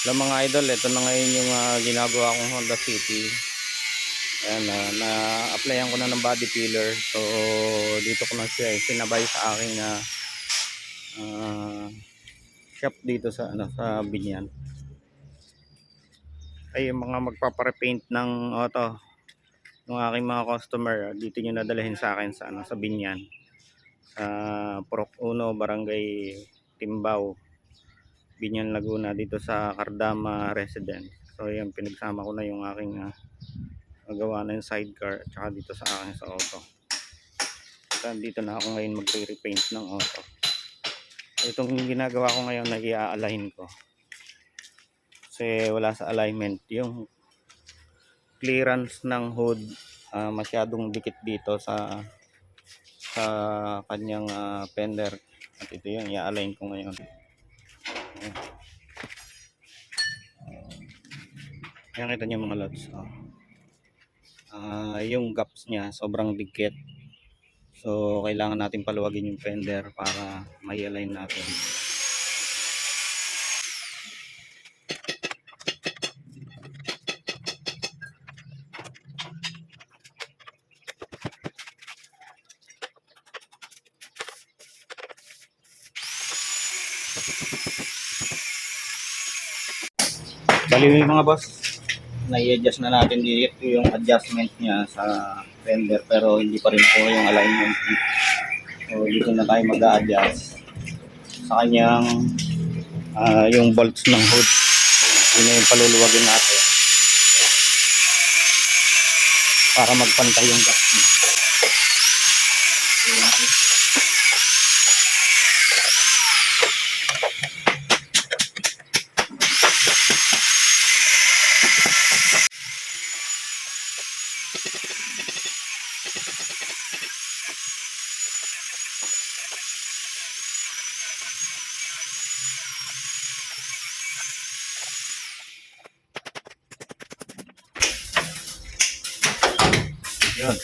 Hello mga idol, ito na ngayon yung ginagawa kong Honda City. Ayan, na-applyan ko na ng body filler. So dito ko na siya sinabay sa aking shop dito sa sa Binyan. Ay yung mga magpapa-repaint ng auto, yung aking mga customer, dito nyo nadalhin sa akin sa sa Binyan. Sa Purok 1, Barangay Timbao, Binyan, Laguna, dito sa Cardama Residence. So yan, pinagsama ko na yung aking magawa na yung sidecar at saka dito sa akin sa auto. So dito na ako ngayon magre-repaint ng auto. So, itong ginagawa ko ngayon na i-align ko kasi wala sa alignment yung clearance ng hood, masyadong dikit dito sa kanyang fender, at ito yung i-align ko ngayon. Ayan, kita nyo mga lods, yung gaps niya sobrang dikit, so kailangan natin paluwagin yung fender para may align natin. Bali mga boss, na-i-adjust na natin dito yung adjustment niya sa fender, pero hindi pa rin po yung alignment. So dito na tayo mag-a-adjust sa kanyang yung bolts ng hood. Yun na yung paluluwagin natin para magpantay yung gaps niya. Yun.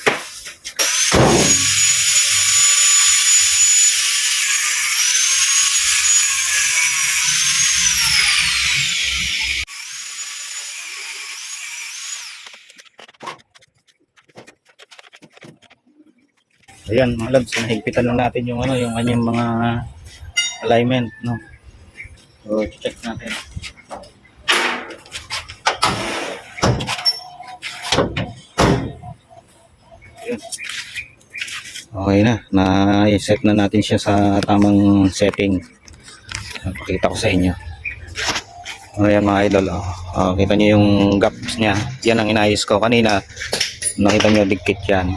Ayan mga lods, nahigpitan na natin yung yung kanyang mga alignment, no. So check natin. Ayan. Okay na, na-set na natin siya sa tamang setting. Pakita ko sa inyo. Ayan mga idol, kita niyo yung gaps niya. Yan ang inayos ko kanina. Nakita niyo dikit yan.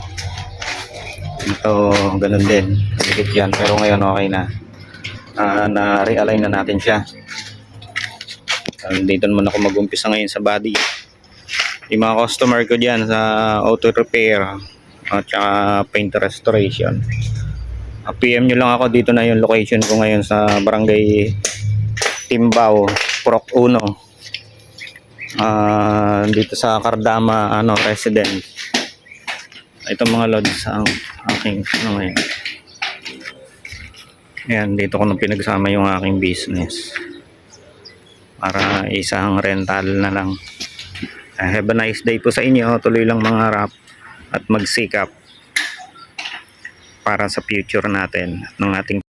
Ito ganun din, dikit yan, pero ngayon okay na. Na-realign na natin siya. Dito naman ako mag-umpisa ngayon sa body. Yung mga customer ko dyan sa auto repair at saka paint restoration, PM nyo lang ako. Dito na yung location ko ngayon sa Barangay Timbao, Purok 1, dito sa Cardama Residence. Ito mga lods ang aking ngayon. Ayan, dito ko na pinagsama yung aking business para isang rental na lang. Have a nice day po sa inyo. Tuloy lang mangarap at magsikap para sa future natin at ng ating